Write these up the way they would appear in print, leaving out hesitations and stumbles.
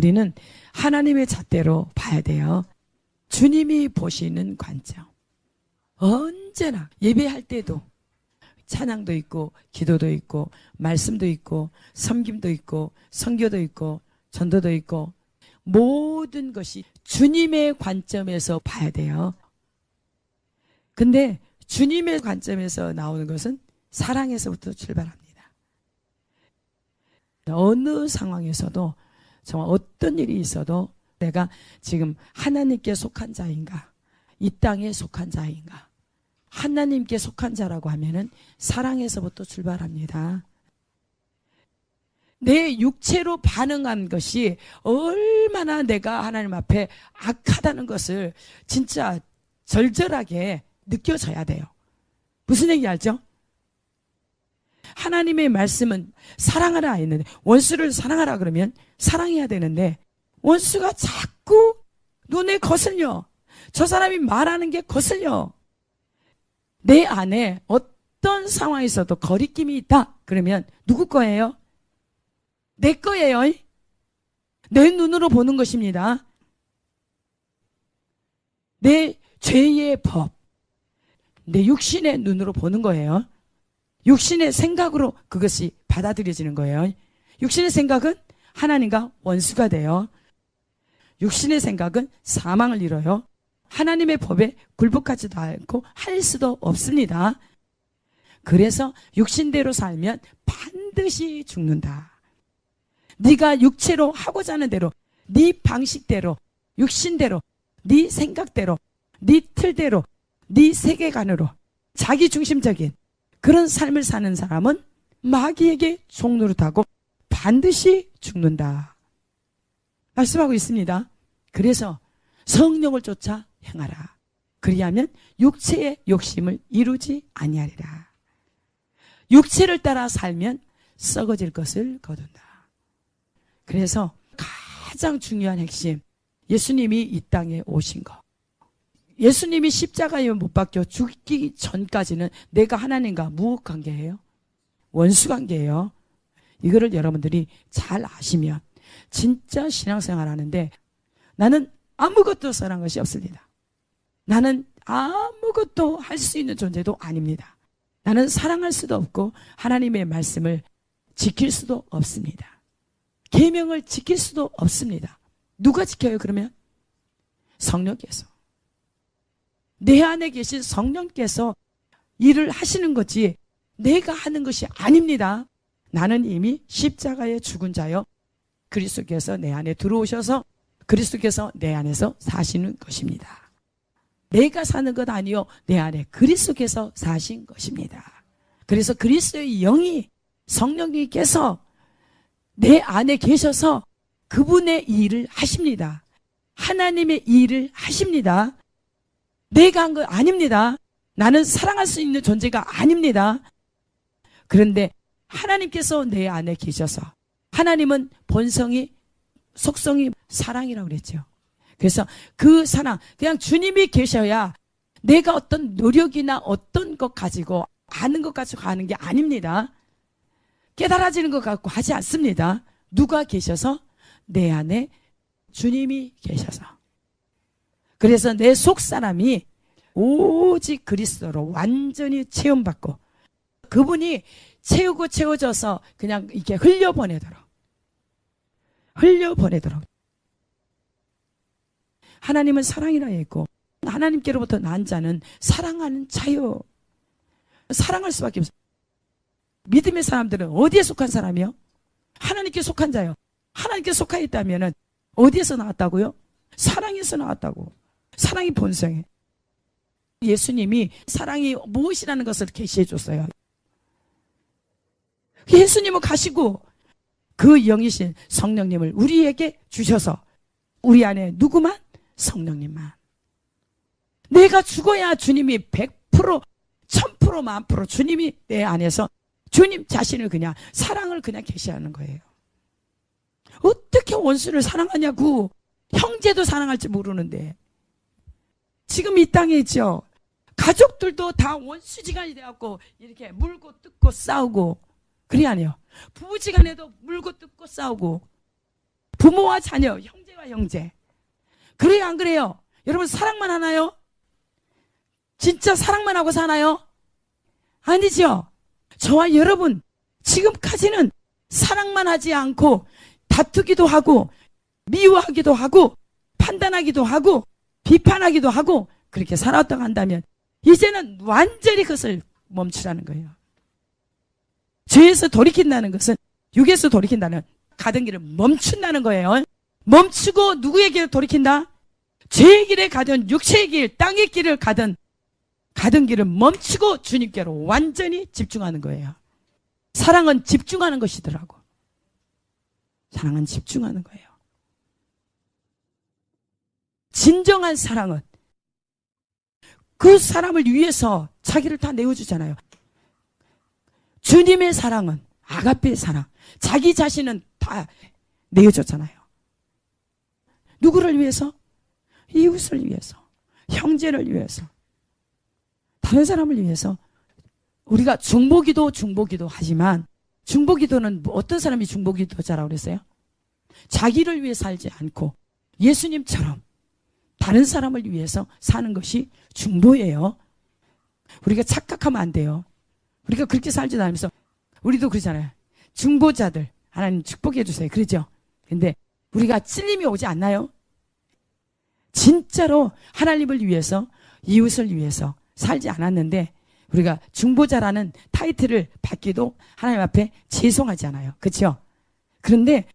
우리는 하나님의 잣대로 봐야 돼요. 주님이 보시는 관점. 언제나 예배할 때도 찬양도 있고 기도도 있고 말씀도 있고 섬김도 있고 선교도 있고 전도도 있고 모든 것이 주님의 관점에서 봐야 돼요. 근데 주님의 관점에서 나오는 것은 사랑에서부터 출발합니다. 어느 상황에서도 정말 어떤 일이 있어도 내가 지금 하나님께 속한 자인가, 이 땅에 속한 자인가, 하나님께 속한 자라고 하면은 사랑에서부터 출발합니다. 내 육체로 반응한 것이 얼마나 내가 하나님 앞에 악하다는 것을 진짜 절절하게 느껴져야 돼요. 무슨 얘기 알죠? 하나님의 말씀은 사랑하라 했는데, 원수를 사랑하라 그러면 사랑해야 되는데 원수가 자꾸 눈에 거슬려. 저 사람이 말하는 게 거슬려. 내 안에 어떤 상황에서도 거리낌이 있다 그러면 누구 거예요? 내 거예요. 내 눈으로 보는 것입니다. 내 죄의 법, 내 육신의 눈으로 보는 거예요. 육신의 생각으로 그것이 받아들여지는 거예요. 육신의 생각은 하나님과 원수가 돼요. 육신의 생각은 사망을 이뤄요. 하나님의 법에 굴복하지도 않고 할 수도 없습니다. 그래서 육신대로 살면 반드시 죽는다. 네가 육체로 하고자 하는 대로, 네 방식대로, 육신대로, 네 생각대로, 네 틀대로, 네 세계관으로 자기중심적인 그런 삶을 사는 사람은 마귀에게 종노릇하고 반드시 죽는다. 말씀하고 있습니다. 그래서 성령을 쫓아 행하라. 그리하면 육체의 욕심을 이루지 아니하리라. 육체를 따라 살면 썩어질 것을 거둔다. 그래서 가장 중요한 핵심, 예수님이 이 땅에 오신 것. 예수님이 십자가에 못 박혀 죽기 전까지는 내가 하나님과 무엇 관계예요? 원수 관계예요. 이거를 여러분들이 잘 아시면 진짜 신앙생활 하는데 나는 아무것도 선한 것이 없습니다. 나는 아무것도 할 수 있는 존재도 아닙니다. 나는 사랑할 수도 없고 하나님의 말씀을 지킬 수도 없습니다. 계명을 지킬 수도 없습니다. 누가 지켜요 그러면? 성령께서. 내 안에 계신 성령께서 일을 하시는 거지 내가 하는 것이 아닙니다. 나는 이미 십자가에 죽은 자요 그리스도께서 내 안에 들어오셔서 그리스도께서 내 안에서 사시는 것입니다. 내가 사는 것 아니요 내 안에 그리스도께서 사신 것입니다. 그래서 그리스도의 영이 성령님께서 내 안에 계셔서 그분의 일을 하십니다. 하나님의 일을 하십니다. 내가 한 거 아닙니다. 나는 사랑할 수 있는 존재가 아닙니다. 그런데 하나님께서 내 안에 계셔서, 하나님은 본성이, 속성이 사랑이라고 그랬죠. 그래서 그 사랑, 그냥 주님이 계셔야 내가 어떤 노력이나 어떤 것 가지고 아는 것 가지고 하는 게 아닙니다. 깨달아지는 것 갖고 하지 않습니다. 누가 계셔서? 내 안에 주님이 계셔서. 그래서 내 속사람이 오직 그리스도로 완전히 체험받고 그분이 채우고 채워져서 그냥 이렇게 흘려보내도록 하나님은 사랑이라 했고 하나님께로부터 난 자는 사랑하는 자요. 사랑할 수밖에 없어요. 믿음의 사람들은 어디에 속한 사람이요? 하나님께 속한 자요. 하나님께 속하 있다면 어디에서 나왔다고요? 사랑에서 나왔다고. 사랑이 본성이에요. 예수님이 사랑이 무엇이라는 것을 계시해 줬어요. 예수님은 가시고 그 영이신 성령님을 우리에게 주셔서 우리 안에 누구만? 성령님만. 내가 죽어야 주님이 100%, 1000%, 만프로 주님이 내 안에서 주님 자신을 그냥 사랑을 그냥 계시하는 거예요. 어떻게 원수를 사랑하냐고. 형제도 사랑할지 모르는데. 지금 이 땅에 있죠. 가족들도 다 원수지간이 되었고 이렇게 물고 뜯고 싸우고. 그래 아니요. 부부지간에도 물고 뜯고 싸우고. 부모와 자녀, 형제와 형제. 그래요, 안 그래요? 여러분 사랑만 하나요? 진짜 사랑만 하고 사나요? 아니죠. 저와 여러분 지금까지는 사랑만 하지 않고 다투기도 하고 미워하기도 하고 판단하기도 하고 비판하기도 하고 그렇게 살았다고 한다면 이제는 완전히 그것을 멈추라는 거예요. 죄에서 돌이킨다는 것은 육에서 돌이킨다는 가던 길을 멈춘다는 거예요. 멈추고 누구에게 돌이킨다? 죄의 길에 가든 육체의 길, 땅의 길을 가든 길을 멈추고 주님께로 완전히 집중하는 거예요. 사랑은 집중하는 것이더라고. 사랑은 집중하는 거예요. 진정한 사랑은 그 사람을 위해서 자기를 다 내어주잖아요. 주님의 사랑은 아가페의 사랑. 자기 자신은 다 내어줬잖아요. 누구를 위해서? 이웃을 위해서. 형제를 위해서. 다른 사람을 위해서. 우리가 중보기도 하지만 중보기도는 어떤 사람이 중보기도자라고 그랬어요? 자기를 위해 살지 않고 예수님처럼 다른 사람을 위해서 사는 것이 중보예요. 우리가 착각하면 안 돼요. 우리가 그렇게 살지 않으면서 우리도 그러잖아요. 중보자들 하나님 축복해 주세요. 그러죠? 근데 우리가 찔림이 오지 않나요? 진짜로 하나님을 위해서 이웃을 위해서 살지 않았는데 우리가 중보자라는 타이틀을 받기도 하나님 앞에 죄송하지 않아요. 그렇죠? 그런데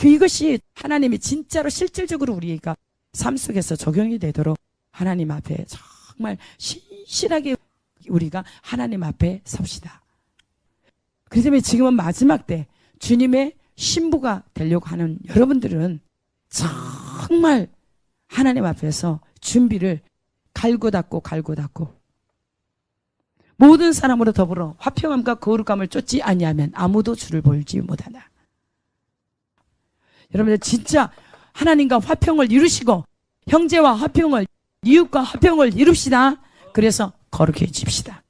이것이 하나님이 진짜로 실질적으로 우리가 삶 속에서 적용이 되도록 하나님 앞에 정말 신실하게 우리가 하나님 앞에 섭시다. 그렇기 때문에 지금은 마지막 때 주님의 신부가 되려고 하는 여러분들은 정말 하나님 앞에서 준비를 갈고 닦고 모든 사람으로 더불어 화평함과 거룩함을 쫓지 아니하면 아무도 주를 볼지 못하다. 여러분들 진짜 하나님과 화평을 이루시고 형제와 화평을 이웃과 화평을 이룹시다. 그래서 거룩해집시다.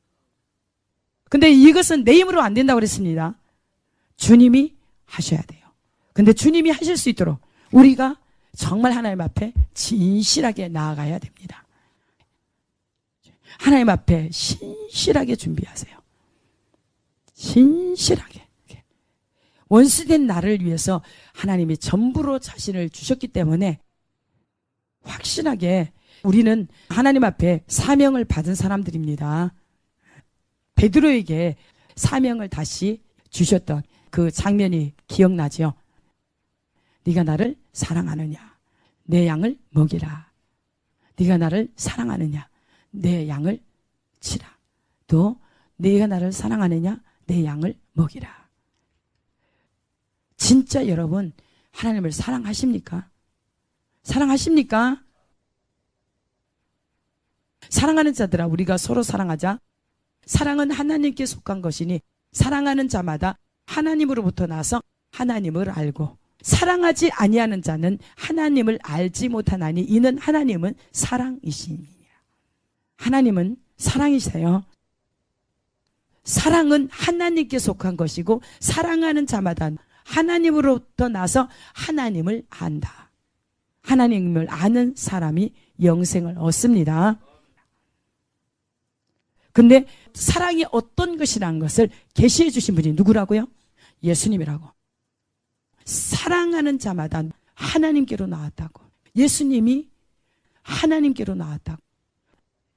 근데 이것은 내 힘으로 안 된다고 그랬습니다. 주님이 하셔야 돼요. 근데 주님이 하실 수 있도록 우리가 정말 하나님 앞에 진실하게 나아가야 됩니다. 하나님 앞에 신실하게 준비하세요. 신실하게. 원수된 나를 위해서 하나님이 전부로 자신을 주셨기 때문에 확실하게 우리는 하나님 앞에 사명을 받은 사람들입니다. 베드로에게 사명을 다시 주셨던 그 장면이 기억나죠? 네가 나를 사랑하느냐? 내 양을 먹이라. 네가 나를 사랑하느냐? 내 양을 치라. 또 네가 나를 사랑하느냐? 내 양을 먹이라. 진짜 여러분 하나님을 사랑하십니까? 사랑하십니까? 사랑하는 자들아 우리가 서로 사랑하자. 사랑은 하나님께 속한 것이니 사랑하는 자마다 하나님으로부터 나서 하나님을 알고 사랑하지 아니하는 자는 하나님을 알지 못하나니 이는 하나님은 사랑이시니라. 하나님은 사랑이세요. 사랑은 하나님께 속한 것이고 사랑하는 자마다 하나님으로부터 나서 하나님을 안다. 하나님을 아는 사람이 영생을 얻습니다. 근데 사랑이 어떤 것이라는 것을 계시해 주신 분이 누구라고요? 예수님이라고. 사랑하는 자마다 하나님께로 나왔다고. 예수님이 하나님께로 나왔다고.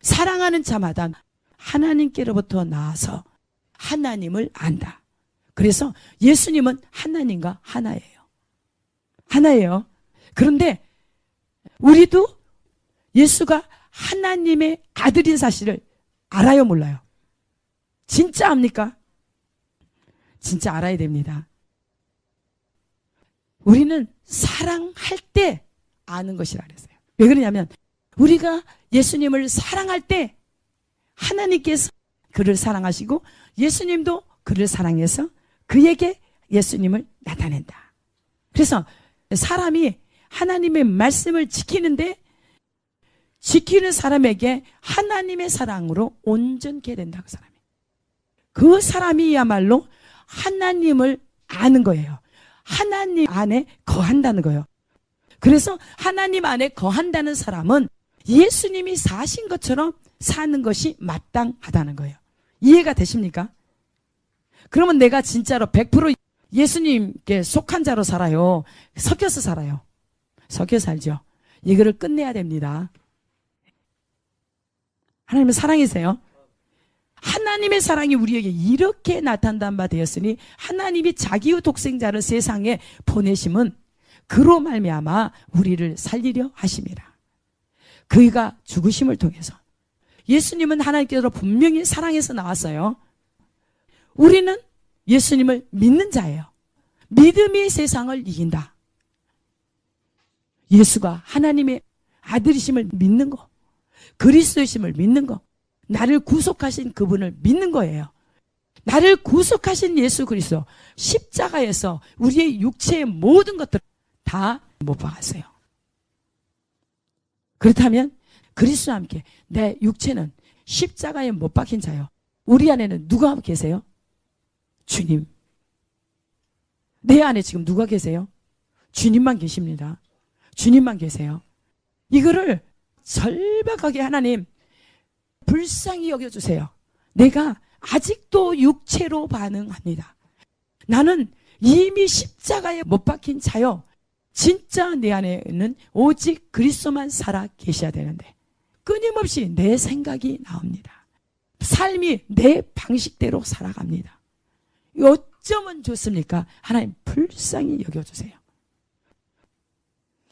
사랑하는 자마다 하나님께로부터 나와서 하나님을 안다. 그래서 예수님은 하나님과 하나예요. 하나예요. 그런데 우리도 예수가 하나님의 아들인 사실을 알아요, 몰라요? 진짜 압니까? 진짜 알아야 됩니다. 우리는 사랑할 때 아는 것이라 그랬어요. 왜 그러냐면 우리가 예수님을 사랑할 때 하나님께서 그를 사랑하시고 예수님도 그를 사랑해서 그에게 예수님을 나타낸다. 그래서 사람이 하나님의 말씀을 지키는데 지키는 사람에게 하나님의 사랑으로 온전케 된다. 그 사람이. 그 사람이야말로 하나님을 아는 거예요. 하나님 안에 거한다는 거예요. 그래서 하나님 안에 거한다는 사람은 예수님이 사신 것처럼 사는 것이 마땅하다는 거예요. 이해가 되십니까? 그러면 내가 진짜로 100% 예수님께 속한 자로 살아요? 섞여서 살아요? 섞여 살죠. 이거를 끝내야 됩니다. 하나님은 사랑이세요. 하나님의 사랑이 우리에게 이렇게 나타난 바 되었으니 하나님이 자기의 독생자를 세상에 보내심은 그로 말미암아 우리를 살리려 하심이라. 그가 죽으심을 통해서. 예수님은 하나님께서 분명히 사랑해서 나왔어요. 우리는 예수님을 믿는 자예요. 믿음이 세상을 이긴다. 예수가 하나님의 아들이심을 믿는 거, 그리스도이심을 믿는 거, 나를 구속하신 그분을 믿는 거예요. 나를 구속하신 예수 그리스도, 십자가에서 우리의 육체의 모든 것들을 다 못 박았어요. 그렇다면 그리스도와 함께 내 육체는 십자가에 못 박힌 자요. 우리 안에는 누가 계세요? 주님. 내 안에 지금 누가 계세요? 주님만 계십니다. 주님만 계세요. 이거를 절박하게 하나님 불쌍히 여겨주세요. 내가 아직도 육체로 반응합니다. 나는 이미 십자가에 못 박힌 자요. 진짜 내 안에는 오직 그리스도만 살아 계셔야 되는데 끊임없이 내 생각이 나옵니다. 삶이 내 방식대로 살아갑니다. 어쩌면 좋습니까? 하나님 불쌍히 여겨주세요.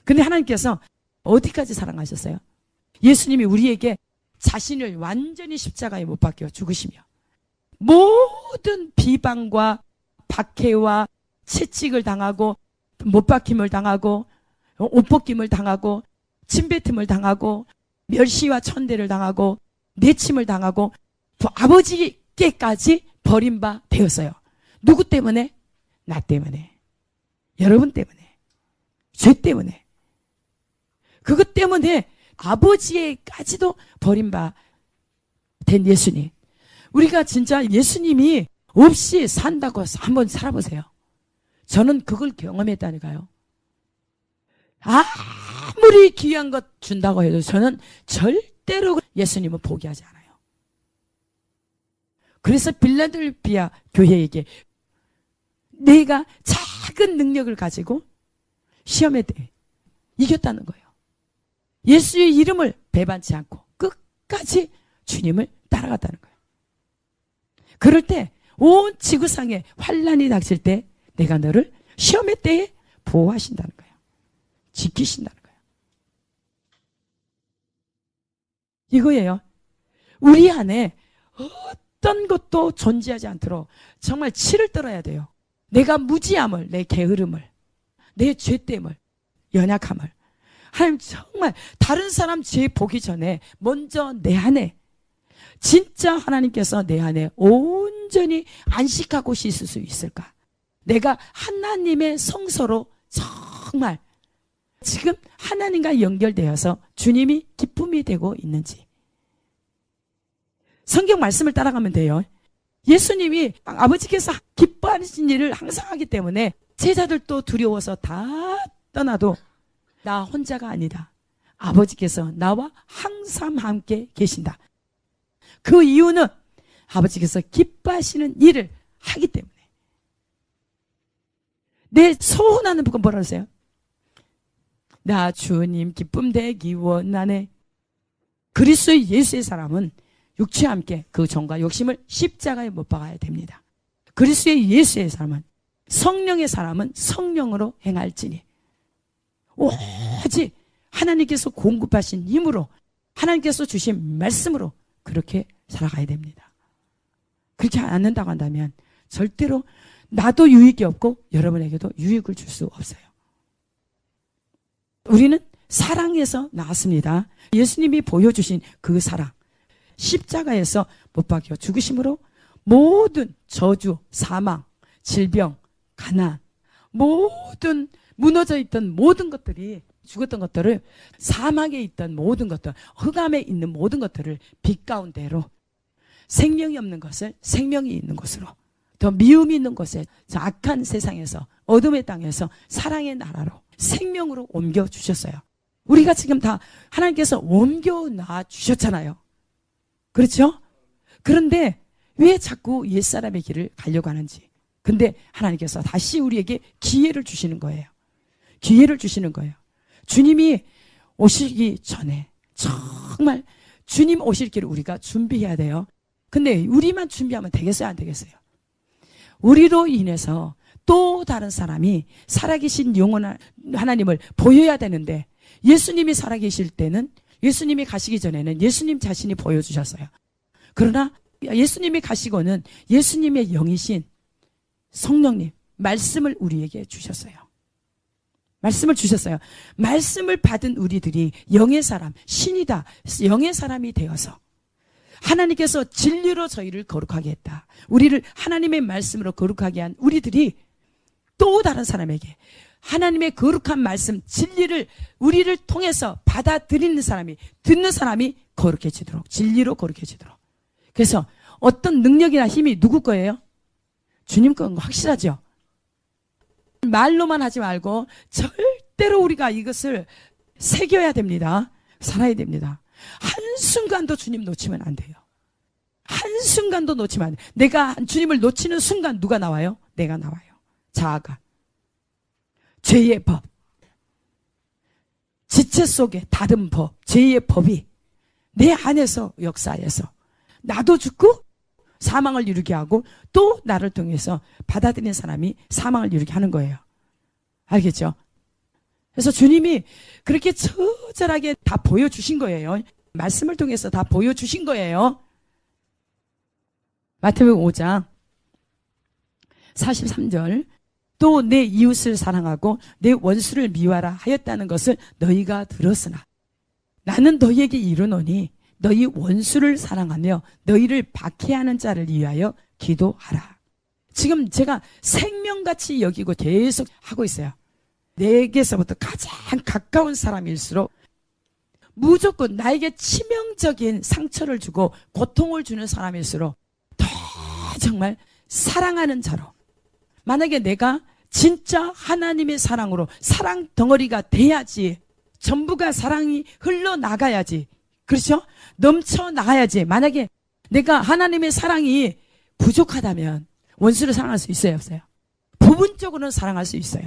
근데 하나님께서 어디까지 사랑하셨어요? 예수님이 우리에게 자신을 완전히 십자가에 못 박혀 죽으시며 모든 비방과 박해와 채찍을 당하고 못 박힘을 당하고 옷 벗김을 당하고 침뱉음을 당하고 멸시와 천대를 당하고 내침을 당하고 아버지께까지 버림바 되었어요. 누구 때문에? 나 때문에. 여러분 때문에. 죄 때문에. 그것 때문에 아버지에까지도 버림바 된 예수님. 우리가 진짜 예수님이 없이 산다고 한번 살아보세요. 저는 그걸 경험했다니까요. 아무리 귀한 것 준다고 해도 저는 절대로 예수님을 포기하지 않아요. 그래서 빌라델피아 교회에게 내가 작은 능력을 가지고 시험에 이겼다는 거예요. 예수의 이름을 배반치 않고 끝까지 주님을 따라갔다는 거예요. 그럴 때 온 지구상에 환난이 닥칠 때 내가 너를 시험의 때에 보호하신다는 거예요. 지키신다는 거예요. 이거예요. 우리 안에 어떤 것도 존재하지 않도록 정말 치를 떨어야 돼요. 내가 무지함을, 내 게으름을, 내 죄됨을, 연약함을 하나님 정말 다른 사람 죄 보기 전에 먼저 내 안에 진짜 하나님께서 내 안에 온전히 안식하고 씻을 수 있을까? 내가 하나님의 성소로 정말 지금 하나님과 연결되어서 주님이 기쁨이 되고 있는지 성경 말씀을 따라가면 돼요. 예수님이 아버지께서 기뻐하신 일을 항상 하기 때문에 제자들도 두려워서 다 떠나도 나 혼자가 아니다. 아버지께서 나와 항상 함께 계신다. 그 이유는 아버지께서 기뻐하시는 일을 하기 때문에. 내 소원하는 분은 뭐라 그러세요? 나 주님 기쁨 되기 원하네. 그리스도의 예수의 사람은 육체와 함께 그 정과 욕심을 십자가에 못 박아야 됩니다. 그리스도의 예수의 사람은 성령의 사람은 성령으로 행할지니 오직 하나님께서 공급하신 힘으로 하나님께서 주신 말씀으로 그렇게 살아가야 됩니다. 그렇게 않는다고 한다면 절대로 나도 유익이 없고 여러분에게도 유익을 줄 수 없어요. 우리는 사랑에서 나왔습니다. 예수님이 보여주신 그 사랑, 십자가에서 못 박혀 죽으심으로 모든 저주, 사망, 질병, 가난, 모든 무너져 있던 모든 것들이 죽었던 것들을 사막에 있던 모든 것들, 흑암에 있는 모든 것들을 빛 가운데로 생명이 없는 것을 생명이 있는 곳으로 더 미움이 있는 곳에 저 악한 세상에서 어둠의 땅에서 사랑의 나라로 생명으로 옮겨주셨어요. 우리가 지금 다 하나님께서 옮겨놔 주셨잖아요. 그렇죠? 그런데 왜 자꾸 옛사람의 길을 가려고 하는지. 근데 하나님께서 다시 우리에게 기회를 주시는 거예요. 기회를 주시는 거예요. 주님이 오시기 전에 정말 주님 오실 길을 우리가 준비해야 돼요. 근데 우리만 준비하면 되겠어요? 안 되겠어요? 우리로 인해서 또 다른 사람이 살아계신 영원한 하나님을 보여야 되는데, 예수님이 살아계실 때는, 예수님이 가시기 전에는 예수님 자신이 보여주셨어요. 그러나 예수님이 가시고는 예수님의 영이신 성령님, 말씀을 우리에게 주셨어요. 말씀을 주셨어요. 말씀을 받은 우리들이 영의 사람, 신이다, 영의 사람이 되어서 하나님께서 진리로 저희를 거룩하게 했다. 우리를 하나님의 말씀으로 거룩하게 한 우리들이 또 다른 사람에게 하나님의 거룩한 말씀, 진리를 우리를 통해서 받아들이는 사람이, 듣는 사람이 거룩해지도록, 진리로 거룩해지도록. 그래서 어떤 능력이나 힘이 누구 거예요? 주님 건 확실하죠? 말로만 하지 말고 절대로 우리가 이것을 새겨야 됩니다. 살아야 됩니다. 한순간도 주님 놓치면 안 돼요. 한순간도 놓치면 안 돼요. 내가 주님을 놓치는 순간 누가 나와요? 내가 나와요. 자아가. 죄의 법. 지체 속에 다른 법, 죄의 법이 내 안에서 역사해서 나도 죽고 사망을 이루게 하고 또 나를 통해서 받아들이는 사람이 사망을 이루게 하는 거예요. 알겠죠? 그래서 주님이 그렇게 처절하게 다 보여주신 거예요. 말씀을 통해서 다 보여주신 거예요. 마태복음 5장 43절, 또 내 이웃을 사랑하고 내 원수를 미워하라 하였다는 것을 너희가 들었으나 나는 너희에게 이르노니 너희 원수를 사랑하며 너희를 박해하는 자를 위하여 기도하라. 지금 제가 생명같이 여기고 계속 하고 있어요. 내게서부터 가장 가까운 사람일수록 무조건 나에게 치명적인 상처를 주고 고통을 주는 사람일수록 더 정말 사랑하는 자로, 만약에 내가 진짜 하나님의 사랑으로 사랑 덩어리가 돼야지, 전부가 사랑이 흘러나가야지, 그렇죠? 넘쳐나가야지. 만약에 내가 하나님의 사랑이 부족하다면 원수를 사랑할 수 있어요, 없어요? 부분적으로는 사랑할 수 있어요.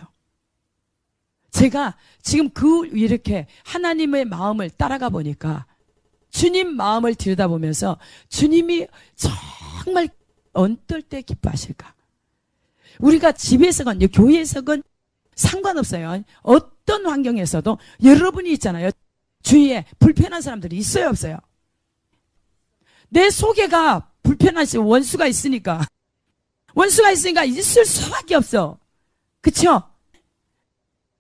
제가 지금 이렇게 하나님의 마음을 따라가 보니까 주님 마음을 들여다보면서 주님이 정말 어떨 때 기뻐하실까? 우리가 집에서건 교회에서건 상관없어요. 어떤 환경에서도 여러분이 있잖아요. 주위에 불편한 사람들이 있어요, 없어요? 내 속에가 불편하신 원수가 있으니까 있을 수밖에 없어. 그쵸?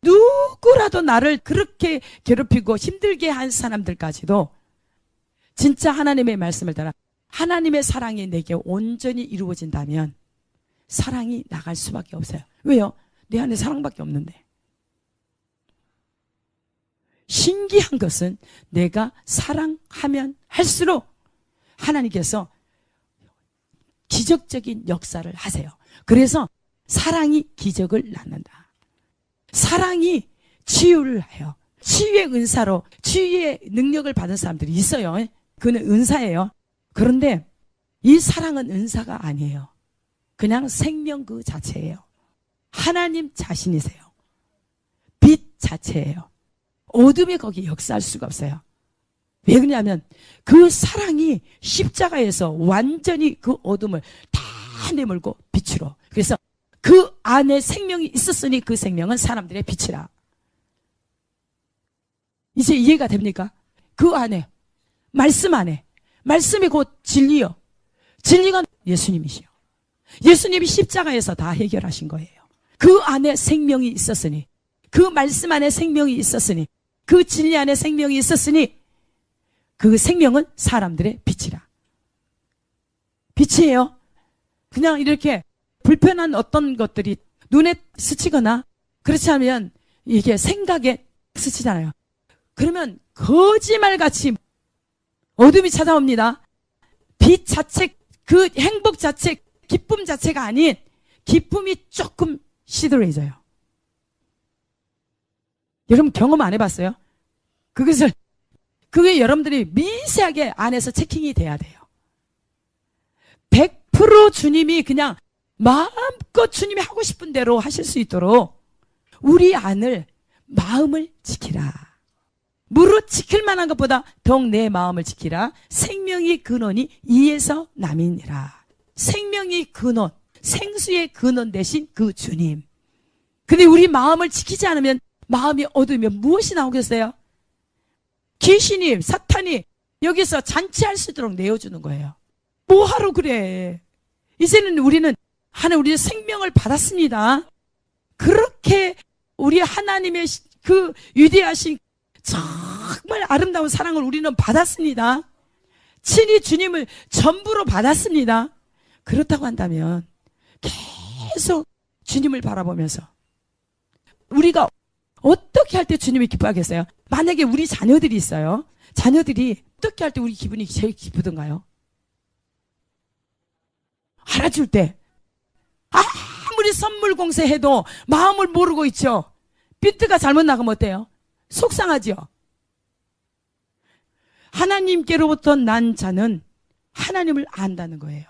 누구라도 나를 그렇게 괴롭히고 힘들게 한 사람들까지도 진짜 하나님의 말씀을 따라 하나님의 사랑이 내게 온전히 이루어진다면 사랑이 나갈 수밖에 없어요. 왜요? 내 안에 사랑밖에 없는데. 신기한 것은 내가 사랑하면 할수록 하나님께서 기적적인 역사를 하세요. 그래서 사랑이 기적을 낳는다. 사랑이 치유를 해요. 치유의 은사로 치유의 능력을 받은 사람들이 있어요. 그는 은사예요. 그런데 이 사랑은 은사가 아니에요. 그냥 생명 그 자체예요. 하나님 자신이세요. 빛 자체예요. 어둠이 거기 역사할 수가 없어요. 왜 그러냐면 그 사랑이 십자가에서 완전히 그 어둠을 다 내몰고 빛으로. 그래서 그 안에 생명이 있었으니 그 생명은 사람들의 빛이라. 이제 이해가 됩니까? 그 안에, 말씀 안에, 말씀이 곧 진리요. 진리가 예수님이시요. 예수님이 십자가에서 다 해결하신 거예요. 그 안에 생명이 있었으니, 그 말씀 안에 생명이 있었으니, 그 진리 안에 생명이 있었으니 그 생명은 사람들의 빛이라. 빛이에요. 그냥 이렇게 불편한 어떤 것들이 눈에 스치거나 그렇지 않으면 이게 생각에 스치잖아요. 그러면 거짓말같이 어둠이 찾아옵니다. 빛 자체, 그 행복 자체, 기쁨 자체가 아닌 기쁨이 조금 시들해져요. 여러분 경험 안 해봤어요? 그게 여러분들이 미세하게 안에서 체킹이 돼야 돼요. 100% 주님이 그냥 마음껏 주님이 하고 싶은 대로 하실 수 있도록 우리 안을, 마음을 지키라. 무릇 지킬 만한 것보다 더욱 내 마음을 지키라. 생명의 근원이 이에서 남이니라. 생명의 근원, 생수의 근원 대신 그 주님. 근데 우리 마음을 지키지 않으면, 마음이 어두우면 무엇이 나오겠어요? 귀신이, 사탄이 여기서 잔치할 수 있도록 내어주는 거예요. 뭐하러 그래? 이제는 우리는 우리의 생명을 받았습니다. 그렇게 우리 하나님의 그 위대하신 정말 아름다운 사랑을 우리는 받았습니다. 친히 주님을 전부로 받았습니다. 그렇다고 한다면 계속 주님을 바라보면서 우리가 어떻게 할 때 주님이 기뻐하겠어요? 만약에 우리 자녀들이 있어요. 자녀들이 어떻게 할 때 우리 기분이 제일 기쁘던가요? 알아줄 때. 아무리 선물 공세해도 마음을 모르고 있죠. 비트가 잘못 나가면 어때요? 속상하죠. 하나님께로부터 난 자는 하나님을 안다는 거예요.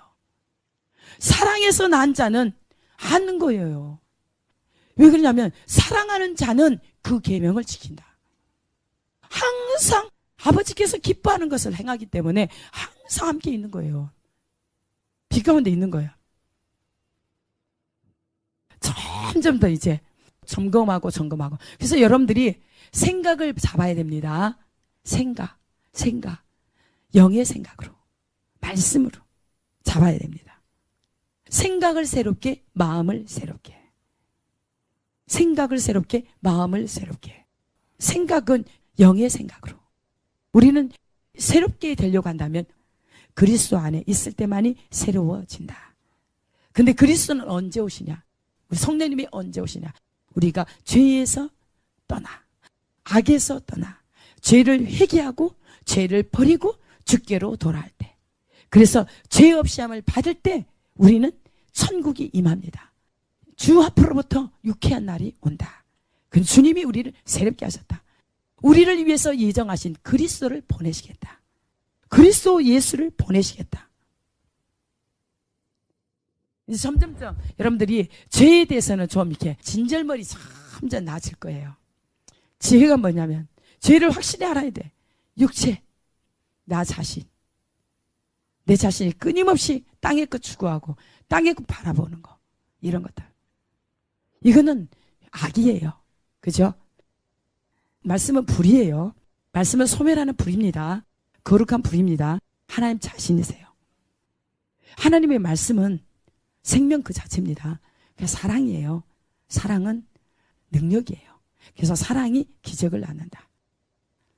사랑해서 난 자는 아는 거예요. 왜 그러냐면 사랑하는 자는 그 계명을 지킨다. 항상 아버지께서 기뻐하는 것을 행하기 때문에 항상 함께 있는 거예요. 빛 가운데 있는 거예요. 점점 더 이제 점검하고. 그래서 여러분들이 생각을 잡아야 됩니다. 생각. 영의 생각으로, 말씀으로 잡아야 됩니다. 생각을 새롭게, 마음을 새롭게. 생각을 새롭게, 마음을 새롭게. 생각은 영의 생각으로. 우리는 새롭게 되려고 한다면 그리스도 안에 있을 때만이 새로워진다. 근데 그리스도는 언제 오시냐? 우리 성령님이 언제 오시냐? 우리가 죄에서 떠나, 악에서 떠나, 죄를 회개하고 죄를 버리고 주께로 돌아올 때. 그래서 죄 없이 함을 받을 때 우리는 천국이 임합니다. 주 앞으로부터 유쾌한 날이 온다. 그 주님이 우리를 새롭게 하셨다. 우리를 위해서 예정하신 그리스도를 보내시겠다. 그리스도 예수를 보내시겠다. 이제 점점점 여러분들이 죄에 대해서는 좀 이렇게 진절머리 점점 나아질 거예요. 죄가 뭐냐면 죄를 확실히 알아야 돼. 육체, 나 자신, 내 자신이 끊임없이 땅의 것 추구하고 땅의 것 바라보는 거, 이런 것들. 이거는 악이에요. 그죠? 말씀은 불이에요. 말씀은 소멸하는 불입니다. 거룩한 불입니다. 하나님 자신이세요. 하나님의 말씀은 생명 그 자체입니다. 그래서 사랑이에요. 사랑은 능력이에요. 그래서 사랑이 기적을 낳는다.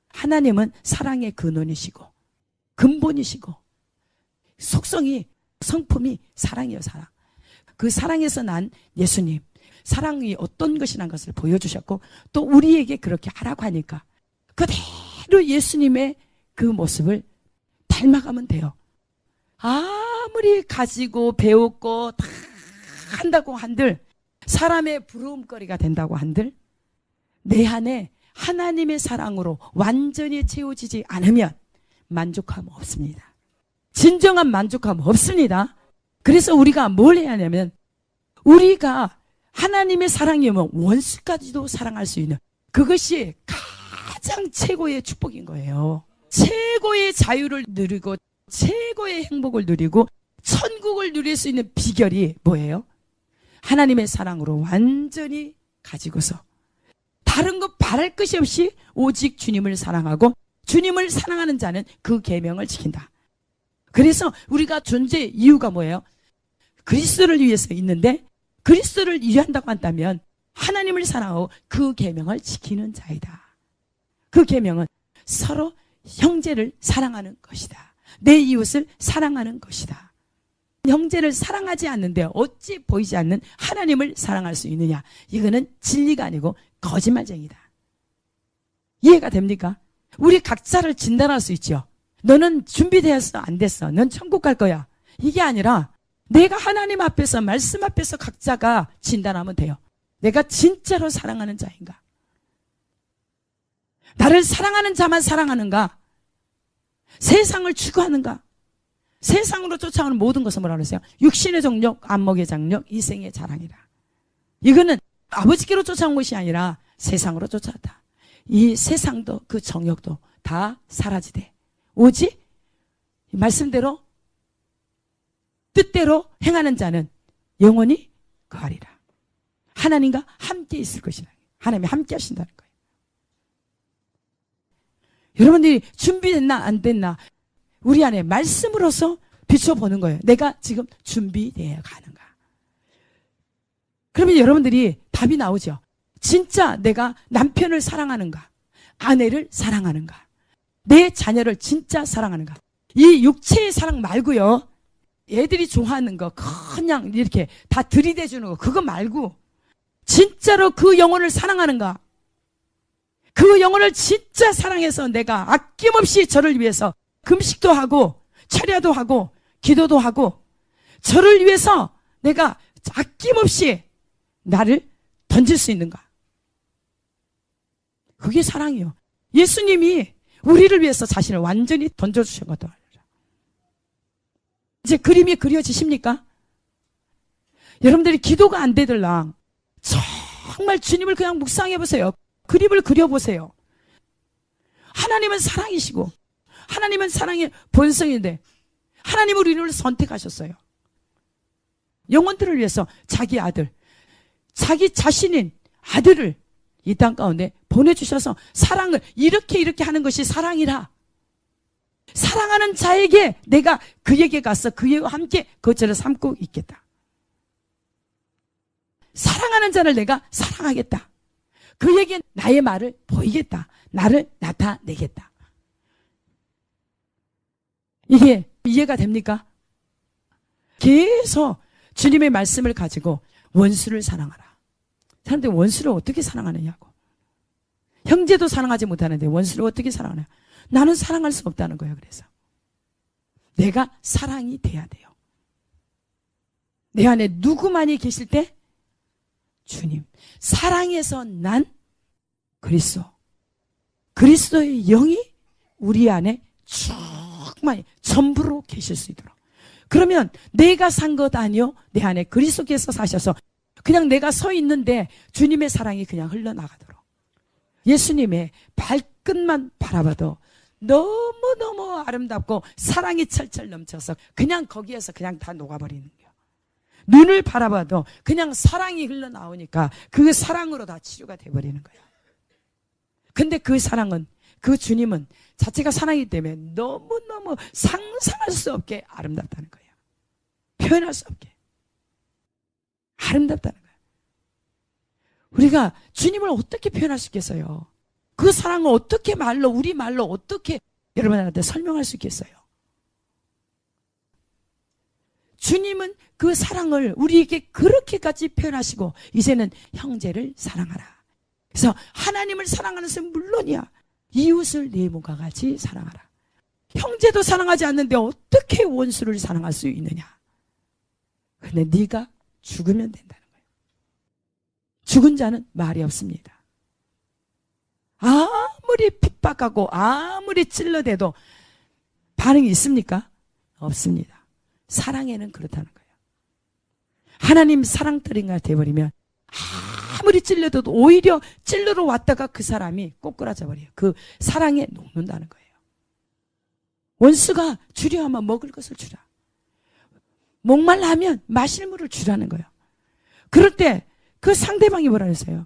하나님은 사랑의 근원이시고 근본이시고 속성이, 성품이 사랑이에요. 사랑. 그 사랑에서 난 예수님, 사랑이 어떤 것이라는 것을 보여주셨고 또 우리에게 그렇게 하라고 하니까 그대로 예수님의 그 모습을 닮아가면 돼요. 아무리 가지고 배웠고 다 한다고 한들, 사람의 부러움거리가 된다고 한들, 내 안에 하나님의 사랑으로 완전히 채워지지 않으면 만족함 없습니다. 진정한 만족함 없습니다. 그래서 우리가 뭘 해야 하냐면, 우리가 하나님의 사랑이면 원수까지도 사랑할 수 있는, 그것이 가장 최고의 축복인 거예요. 최고의 자유를 누리고 최고의 행복을 누리고 천국을 누릴 수 있는 비결이 뭐예요? 하나님의 사랑으로 완전히 가지고서 다른 것 바랄 것이 없이 오직 주님을 사랑하고 주님을 사랑하는 자는 그 계명을 지킨다. 그래서 우리가 존재 이유가 뭐예요? 그리스도를 위해서 있는데, 그리스도를 위한다고 한다면 하나님을 사랑하고 그 계명을 지키는 자이다. 그 계명은 서로 형제를 사랑하는 것이다. 내 이웃을 사랑하는 것이다. 형제를 사랑하지 않는데 어찌 보이지 않는 하나님을 사랑할 수 있느냐? 이거는 진리가 아니고 거짓말쟁이다. 이해가 됩니까? 우리 각자를 진단할 수 있죠. 너는 준비되었어? 안 됐어? 넌 천국 갈 거야. 이게 아니라 내가 하나님 앞에서, 말씀 앞에서 각자가 진단하면 돼요. 내가 진짜로 사랑하는 자인가? 나를 사랑하는 자만 사랑하는가? 세상을 추구하는가? 세상으로 쫓아오는 모든 것을 뭐라 그랬어요? 육신의 정욕, 안목의 장력, 이생의 자랑이라. 이거는 아버지께로 쫓아온 것이 아니라 세상으로 쫓아왔다. 이 세상도 그 정욕도 다 사라지되 오직 말씀대로 뜻대로 행하는 자는 영원히 거하리라. 하나님과 함께 있을 것이라. 하나님이 함께 하신다는 거예요. 여러분들이 준비됐나 안 됐나 우리 안에 말씀으로서 비춰보는 거예요. 내가 지금 준비되어 가는가. 그러면 여러분들이 답이 나오죠. 진짜 내가 남편을 사랑하는가, 아내를 사랑하는가, 내 자녀를 진짜 사랑하는가. 이 육체의 사랑 말고요, 애들이 좋아하는 거 그냥 이렇게 다 들이대주는 거 그거 말고 진짜로 그 영혼을 사랑하는가. 그 영혼을 진짜 사랑해서 내가 아낌없이 저를 위해서 금식도 하고 철야도 하고 기도도 하고 저를 위해서 내가 아낌없이 나를 던질 수 있는가. 그게 사랑이요. 예수님이 우리를 위해서 자신을 완전히 던져주신 것도 아니라. 이제 그림이 그려지십니까? 여러분들이 기도가 안 되들랑 정말 주님을 그냥 묵상해보세요. 그림을 그려보세요. 하나님은 사랑이시고 하나님은 사랑의 본성인데 하나님은 우리를 선택하셨어요. 영혼들을 위해서 자기 아들, 자기 자신인 아들을 이 땅 가운데 보내주셔서 사랑을 이렇게 하는 것이 사랑이라. 사랑하는 자에게 내가 그에게 가서 그와 함께 거처를 삼고 있겠다. 사랑하는 자를 내가 사랑하겠다. 그에게 나의 말을 보이겠다. 나를 나타내겠다. 이게 이해가 됩니까? 계속 주님의 말씀을 가지고 원수를 사랑하라. 사람들이 원수를 어떻게 사랑하느냐고. 형제도 사랑하지 못하는데 원수를 어떻게 사랑하냐. 나는 사랑할 수 없다는 거예요. 그래서 내가 사랑이 돼야 돼요. 내 안에 누구만이 계실 때? 주님. 사랑에서 난 그리스도. 그리스도의 영이 우리 안에 충만히 전부로 계실 수 있도록. 그러면 내가 산 것 아니요, 내 안에 그리스도께서 사셔서 그냥 내가 서 있는데 주님의 사랑이 그냥 흘러나가도록. 예수님의 발끝만 바라봐도 너무너무 아름답고 사랑이 철철 넘쳐서 그냥 거기에서 그냥 다 녹아버리는 거예요. 눈을 바라봐도 그냥 사랑이 흘러나오니까 그 사랑으로 다 치료가 돼버리는 거예요. 근데 그 사랑은, 그 주님은 자체가 사랑이기 때문에 너무너무 상상할 수 없게 아름답다는 거예요. 표현할 수 없게 아름답다는 거예요. 우리가 주님을 어떻게 표현할 수 있겠어요? 그 사랑을 어떻게 말로, 우리 말로 어떻게 여러분한테 설명할 수 있겠어요? 주님은 그 사랑을 우리에게 그렇게까지 표현하시고 이제는 형제를 사랑하라. 그래서 하나님을 사랑하는 것은 물론이야, 이웃을 내 몸과 같이 사랑하라. 형제도 사랑하지 않는데 어떻게 원수를 사랑할 수 있느냐. 근데 네가 죽으면 된다는 거예요. 죽은 자는 말이 없습니다. 아무리 핍박하고 아무리 찔러대도 반응이 있습니까? 없습니다. 사랑에는 그렇다는 거예요. 하나님 사랑터리가 돼버리면 아무리 찔려도 오히려 찔러러 왔다가 그 사람이 꼬꾸라져 버려요. 그 사랑에 녹는다는 거예요. 원수가 주려 하면 먹을 것을 주라. 목말라 하면 마실 물을 주라는 거예요. 그럴 때 그 상대방이 뭐라 그랬어요?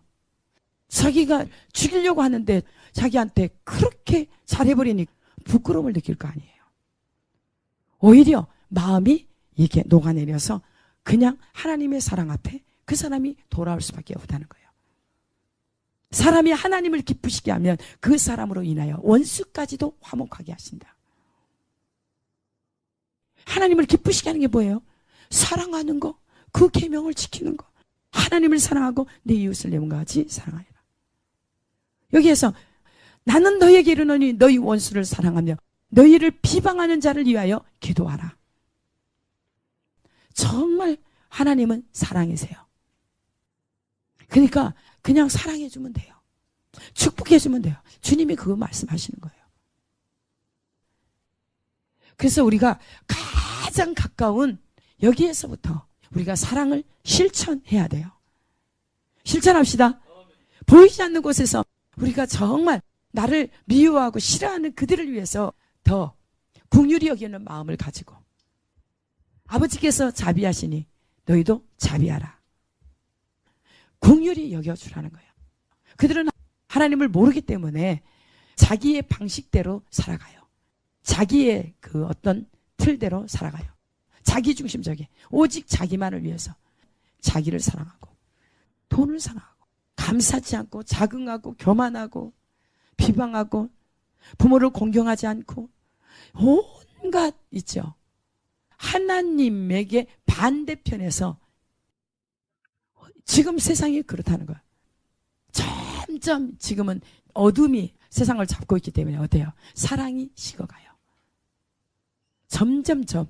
자기가 죽이려고 하는데 자기한테 그렇게 잘해버리니 부끄러움을 느낄 거 아니에요. 오히려 마음이 이게 녹아내려서 그냥 하나님의 사랑 앞에 그 사람이 돌아올 수밖에 없다는 거예요. 사람이 하나님을 기쁘시게 하면 그 사람으로 인하여 원수까지도 화목하게 하신다. 하나님을 기쁘시게 하는 게 뭐예요? 사랑하는 거, 그 계명을 지키는 거. 하나님을 사랑하고 내 이웃을 내 몸과 같이 사랑하라. 여기에서 나는 너에게 이르노니 너희 원수를 사랑하며 너희를 비방하는 자를 위하여 기도하라. 정말 하나님은 사랑이세요. 그러니까 그냥 사랑해주면 돼요. 축복해 주면 돼요. 주님이 그거 말씀하시는 거예요. 그래서 우리가 가장 가까운 여기에서부터 우리가 사랑을 실천해야 돼요. 실천합시다. 보이지 않는 곳에서 우리가 정말 나를 미워하고 싫어하는 그들을 위해서 더 긍휼히 여기는 마음을 가지고, 아버지께서 자비하시니 너희도 자비하라. 긍휼히 여겨주라는 거예요. 그들은 하나님을 모르기 때문에 자기의 방식대로 살아가요. 자기의 그 어떤 틀대로 살아가요. 자기중심적인, 오직 자기만을 위해서 자기를 사랑하고 돈을 사랑하고 감사치 않고 자긍하고 교만하고 비방하고 부모를 공경하지 않고 온갖 있죠. 하나님에게 반대편에서 지금 세상이 그렇다는 거예요. 점점 지금은 어둠이 세상을 잡고 있기 때문에 어때요? 사랑이 식어가요. 점점점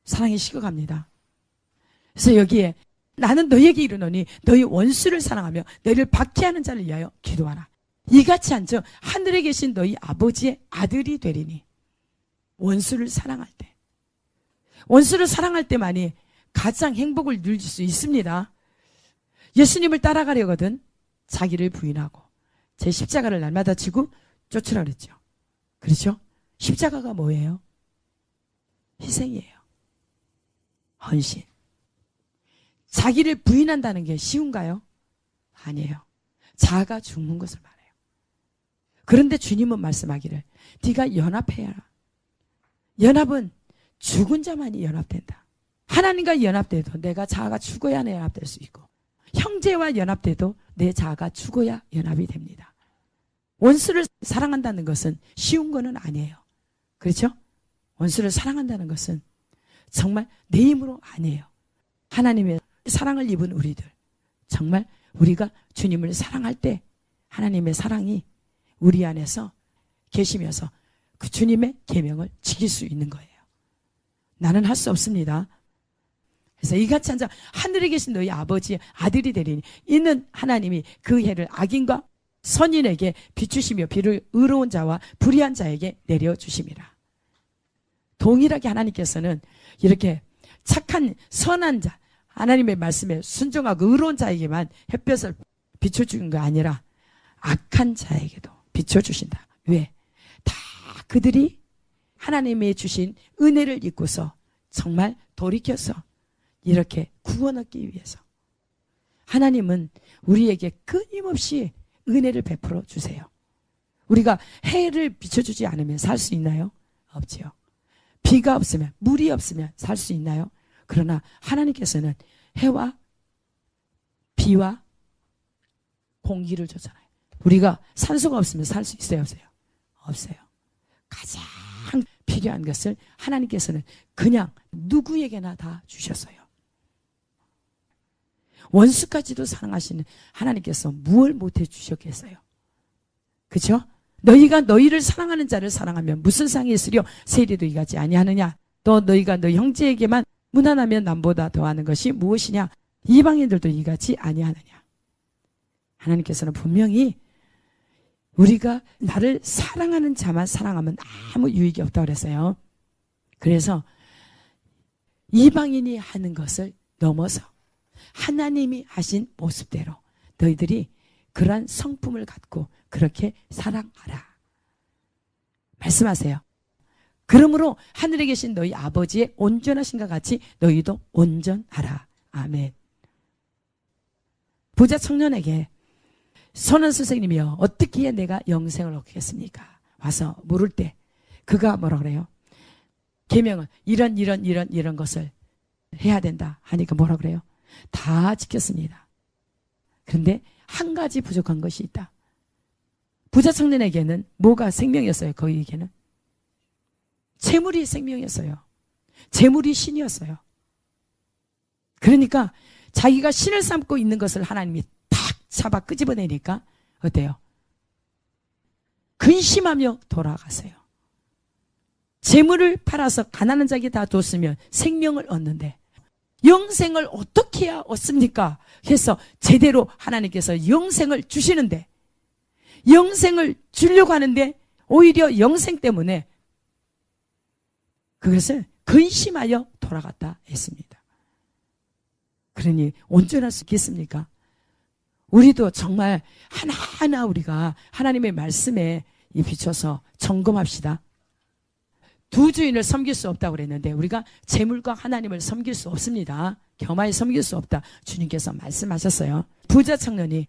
사랑이 식어갑니다. 그래서 여기에 나는 너희에게 이르노니 너희 원수를 사랑하며 너희를 박해하는 자를 위하여 기도하라. 이같이 한즉 하늘에 계신 너희 아버지의 아들이 되리니. 원수를 사랑할 때, 원수를 사랑할 때만이 가장 행복을 누릴 수 있습니다. 예수님을 따라가려거든 자기를 부인하고 제 십자가를 날마다 지고 쫓으라 그랬죠. 그렇죠? 십자가가 뭐예요? 희생이에요. 헌신. 자기를 부인한다는 게 쉬운가요? 아니에요. 자아가 죽는 것을 말해요. 그런데 주님은 말씀하기를 네가 연합해야 하라. 연합은 죽은 자만이 연합된다. 하나님과 연합돼도 내가 자아가 죽어야 연합될 수 있고, 형제와 연합돼도 내 자아가 죽어야 연합이 됩니다. 원수를 사랑한다는 것은 쉬운 거는 아니에요. 그렇죠? 원수를 사랑한다는 것은 정말 내 힘으로 아니에요. 하나님의 사랑을 입은 우리들, 정말 우리가 주님을 사랑할 때 하나님의 사랑이 우리 안에서 계시면서 그 주님의 계명을 지킬 수 있는 거예요. 나는 할 수 없습니다. 그래서 이같이 한자 하늘에 계신 너희 아버지의 아들이 되리니 이는 하나님이 그 해를 악인과 선인에게 비추시며 비를 의로운 자와 불의한 자에게 내려주심이라. 동일하게 하나님께서는 이렇게 착한 선한 자, 하나님의 말씀에 순종하고 의로운 자에게만 햇볕을 비춰주는 거 아니라 악한 자에게도 비춰주신다. 왜? 다 그들이 하나님의 주신 은혜를 잊고서 정말 돌이켜서 이렇게 구원 얻기 위해서 하나님은 우리에게 끊임없이 은혜를 베풀어 주세요. 우리가 해를 비춰주지 않으면 살 수 있나요? 없지요. 비가 없으면, 물이 없으면 살 수 있나요? 그러나 하나님께서는 해와 비와 공기를 줬잖아요. 우리가 산소가 없으면 살 수 있어요, 없어요? 없어요. 가장 필요한 것을 하나님께서는 그냥 누구에게나 다 주셨어요. 원수까지도 사랑하시는 하나님께서 무엇을 못해 주셨겠어요? 그렇죠? 너희가 너희를 사랑하는 자를 사랑하면 무슨 상이 있으려 세리도 이같이 아니하느냐? 또 너희가 너희 형제에게만 무난하면 남보다 더하는 것이 무엇이냐? 이방인들도 이같이 아니하느냐? 하나님께서는 분명히 우리가 나를 사랑하는 자만 사랑하면 아무 유익이 없다고 그랬어요. 그래서 이방인이 하는 것을 넘어서 하나님이 하신 모습대로 너희들이 그러한 성품을 갖고 그렇게 사랑하라. 말씀하세요. 그러므로 하늘에 계신 너희 아버지의 온전하신과 같이 너희도 온전하라. 아멘. 부자 청년에게 선한 선생님이여 어떻게 해야 내가 영생을 얻겠습니까? 와서 물을 때 그가 뭐라 그래요? 계명을 이런 것을 해야 된다 하니까 뭐라 그래요? 다 지켰습니다. 그런데 한 가지 부족한 것이 있다. 부자 청년에게는 뭐가 생명이었어요? 그에게는 재물이 생명이었어요. 재물이 신이었어요. 그러니까 자기가 신을 삼고 있는 것을 하나님이 탁 잡아 끄집어내니까 어때요? 근심하며 돌아가세요. 재물을 팔아서 가난한 자에게 다 줬으면 생명을 얻는데 영생을 어떻게 해야 얻습니까? 해서 제대로 하나님께서 영생을 주시는데 영생을 주려고 하는데 오히려 영생 때문에 그것을 근심하여 돌아갔다 했습니다. 그러니 온전할 수 있겠습니까? 우리도 정말 하나하나 우리가 하나님의 말씀에 비춰서 점검합시다. 두 주인을 섬길 수 없다고 그랬는데 우리가 재물과 하나님을 섬길 수 없습니다. 겸하여 섬길 수 없다. 주님께서 말씀하셨어요. 부자 청년이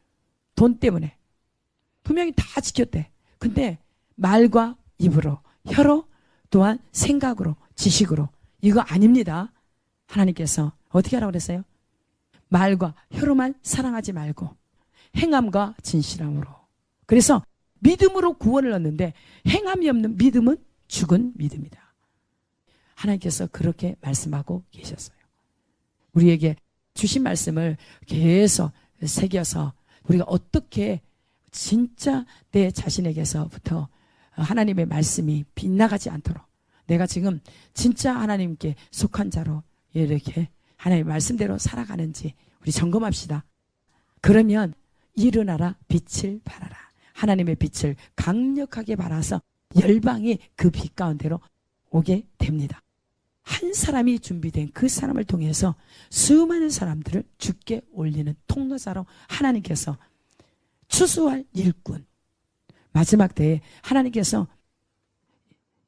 돈 때문에 분명히 다 지켰대. 근데 말과 입으로, 혀로, 또한 생각으로, 지식으로, 이거 아닙니다. 하나님께서 어떻게 하라고 그랬어요? 말과 혀로만 사랑하지 말고 행함과 진실함으로. 그래서 믿음으로 구원을 얻는데 행함이 없는 믿음은 죽은 믿음이다. 하나님께서 그렇게 말씀하고 계셨어요. 우리에게 주신 말씀을 계속 새겨서 우리가 어떻게 진짜 내 자신에게서부터 하나님의 말씀이 빗나가지 않도록 내가 지금 진짜 하나님께 속한 자로 이렇게 하나님의 말씀대로 살아가는지 우리 점검합시다. 그러면 일어나라 빛을 발하라. 하나님의 빛을 강력하게 발하서 열방이 그 빛 가운데로 오게 됩니다. 한 사람이 준비된 그 사람을 통해서 수많은 사람들을 주께 올리는 통로자로 하나님께서 추수할 일꾼. 마지막 때에 하나님께서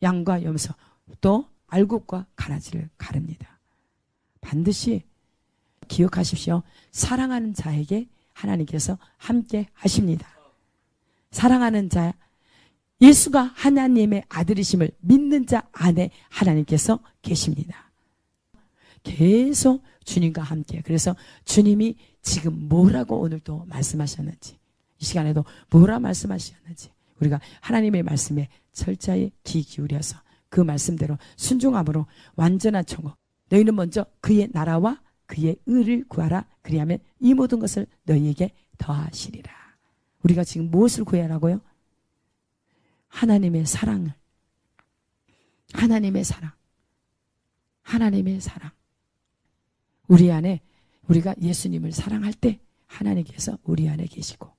양과 염소 또 알곡과 가라지를 가릅니다. 반드시 기억하십시오. 사랑하는 자에게 하나님께서 함께 하십니다. 사랑하는 자, 예수가 하나님의 아들이심을 믿는 자 안에 하나님께서 계십니다. 계속 주님과 함께. 그래서 주님이 지금 뭐라고 오늘도 말씀하셨는지, 이 시간에도 뭐라 말씀하셨는지 우리가 하나님의 말씀에 철저히 귀 기울여서 그 말씀대로 순종함으로 완전한 청구. 너희는 먼저 그의 나라와 그의 의를 구하라. 그리하면 이 모든 것을 너희에게 더하시리라. 우리가 지금 무엇을 구하라고요? 하나님의 사랑을. 하나님의 사랑. 하나님의 사랑. 우리 안에 우리가 예수님을 사랑할 때 하나님께서 우리 안에 계시고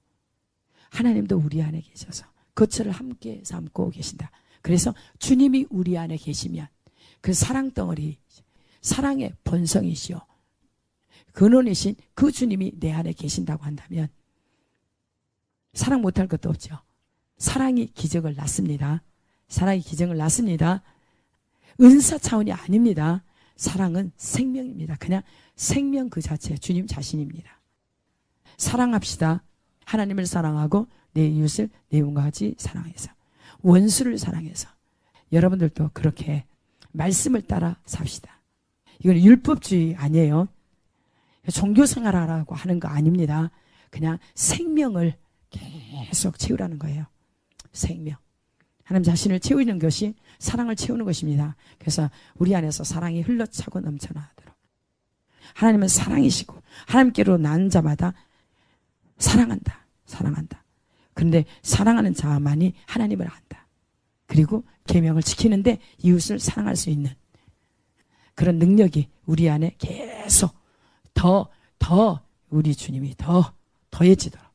하나님도 우리 안에 계셔서 거처를 함께 삼고 계신다. 그래서 주님이 우리 안에 계시면 그 사랑 덩어리, 사랑의 본성이시오 근원이신 그 주님이 내 안에 계신다고 한다면 사랑 못할 것도 없죠. 사랑이 기적을 낳습니다. 사랑이 기적을 낳습니다. 은사 차원이 아닙니다. 사랑은 생명입니다. 그냥 생명 그 자체, 주님 자신입니다. 사랑합시다. 하나님을 사랑하고 내 이웃을 내 몸과 같이 사랑해서 원수를 사랑해서 여러분들도 그렇게 말씀을 따라 삽시다. 이건 율법주의 아니에요. 종교생활하라고 하는 거 아닙니다. 그냥 생명을 계속 채우라는 거예요. 생명. 하나님 자신을 채우는 것이 사랑을 채우는 것입니다. 그래서 우리 안에서 사랑이 흘러차고 넘쳐나도록. 하나님은 사랑이시고 하나님께로 난 자마다 사랑한다. 사랑한다. 그런데 사랑하는 자만이 하나님을 안다. 그리고 계명을 지키는데 이웃을 사랑할 수 있는 그런 능력이 우리 안에 계속 더 우리 주님이 더해지도록.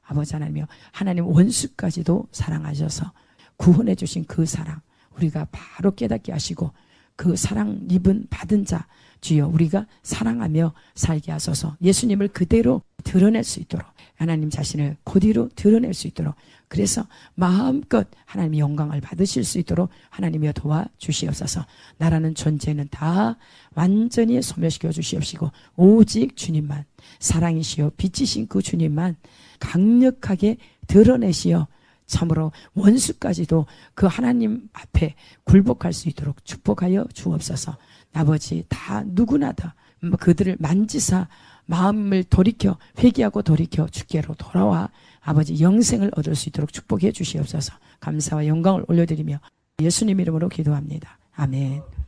아버지 하나님이여, 하나님 원수까지도 사랑하셔서 구원해 주신 그 사랑 우리가 바로 깨닫게 하시고 그 사랑 입은 받은 자 주여 우리가 사랑하며 살게 하소서. 예수님을 그대로 드러낼 수 있도록 하나님 자신을 그대로 드러낼 수 있도록 그래서 마음껏 하나님의 영광을 받으실 수 있도록 하나님이여 도와주시옵소서. 나라는 존재는 다 완전히 소멸시켜 주시옵시고 오직 주님만 사랑이시여 빛이신 그 주님만 강력하게 드러내시어 참으로 원수까지도 그 하나님 앞에 굴복할 수 있도록 축복하여 주옵소서. 아버지 다 누구나 다 그들을 만지사 마음을 돌이켜 회개하고 돌이켜 주께로 돌아와 아버지 영생을 얻을 수 있도록 축복해 주시옵소서. 감사와 영광을 올려드리며 예수님 이름으로 기도합니다. 아멘.